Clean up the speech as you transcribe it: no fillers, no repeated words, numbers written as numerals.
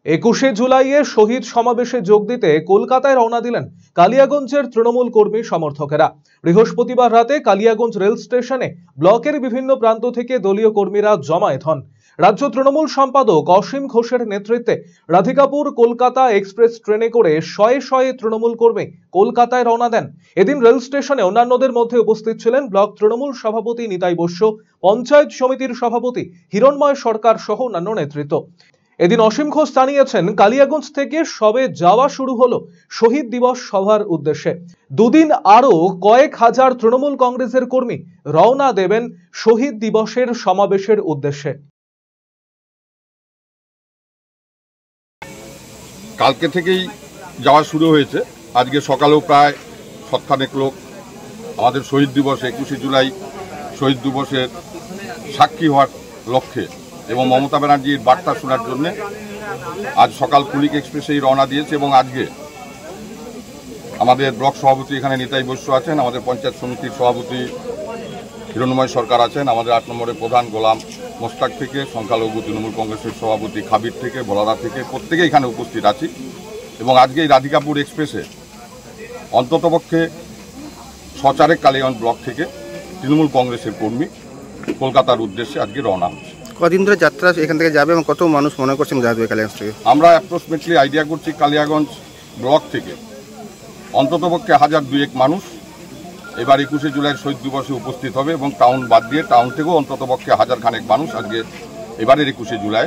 21শে জুলাইয়ে শহীদ সমাবেশে যোগ দিতে কলকাতায় রওনা দিলেন কালিয়াগঞ্জের তৃণমূল কর্মী সমর্থকেরা। বৃহস্পতিবার রাতে কালিয়াগঞ্জ রেল স্টেশনে ব্লকের বিভিন্ন প্রান্ত থেকে দলীয় কর্মীরা জমায়েত হন। রাজ্য তৃণমূল সম্পাদক অসীম ঘোষের নেতৃত্বে রাধিকাপুর কলকাতা এক্সপ্রেস ট্রেনে করে শয়ে শয়ে তৃণমূল কর্মী কলকাতায় রওনা দেন। এদিন রেল স্টেশনে অন্যান্যদের মধ্যে উপস্থিত ছিলেন ব্লক তৃণমূল সভাপতি নিতাই বসু, পঞ্চায়েত সমিতির সভাপতি হিরণময় সরকার সহ অন্যান্য নেতৃত্ব। এদিন অসীম ঘোষ জানিয়েছেন, কালিয়াগঞ্জ থেকে সবে যাওয়া শুরু হলো শহীদ দিবস সভার উদ্দেশ্যে। দুদিন আরো কয়েক হাজার তৃণমূল কংগ্রেসের কর্মী রওনা দেবেন শহীদ দিবসের সমাবেশের উদ্দেশ্যে। কালকে থেকেই যাওয়া শুরু হয়েছে। আজকে সকালেও প্রায় 70 লোক আমাদের শহীদ দিবস 21শে জুলাই শহীদ দিবসের সাক্ষী হওয়ার লক্ষ্যে এবং মমতা ব্যানার্জির বার্তা শোনার জন্য আজ সকাল কুলিক এক্সপ্রেসেই রওনা দিয়েছে। এবং আজকে আমাদের ব্লক সভাপতি এখানে নিতাই বসু আছেন, আমাদের পঞ্চায়েত সমিতির সভাপতি হিরণময় সরকার আছেন, আমাদের 8 নম্বরের প্রধান গোলাম মোস্তাক থেকে, সংখ্যালঘু তৃণমূল কংগ্রেসের সভাপতি খাবির থেকে, বলাদা থেকে, প্রত্যেকে এখানে উপস্থিত আছি। এবং আজকে এই রাধিকাপুর এক্সপ্রেসে অন্ততপক্ষে 6-4 কালিয়াগঞ্জ ব্লক থেকে তৃণমূল কংগ্রেসের কর্মী কলকাতার উদ্দেশ্যে আজকে রওনা হচ্ছে। কদিন ধরে যাত্রা এখান থেকে যাবে এবং কত মানুষ মনে করছেন যাবে কালিয়াগঞ্জ থেকে? আমরা অ্যাপ্রক্সিমেটলি আইডিয়া করছি কালিয়াগঞ্জ ব্লক থেকে অন্ততপক্ষে 1000-2-1 মানুষ এবার 21শে জুলাইয়ের শহীদ দিবসে উপস্থিত হবে এবং টাউন বাদ দিয়ে টাউন থেকেও অন্ততপক্ষে 1000 খানেক মানুষ আজকে এবারের 21শে জুলাই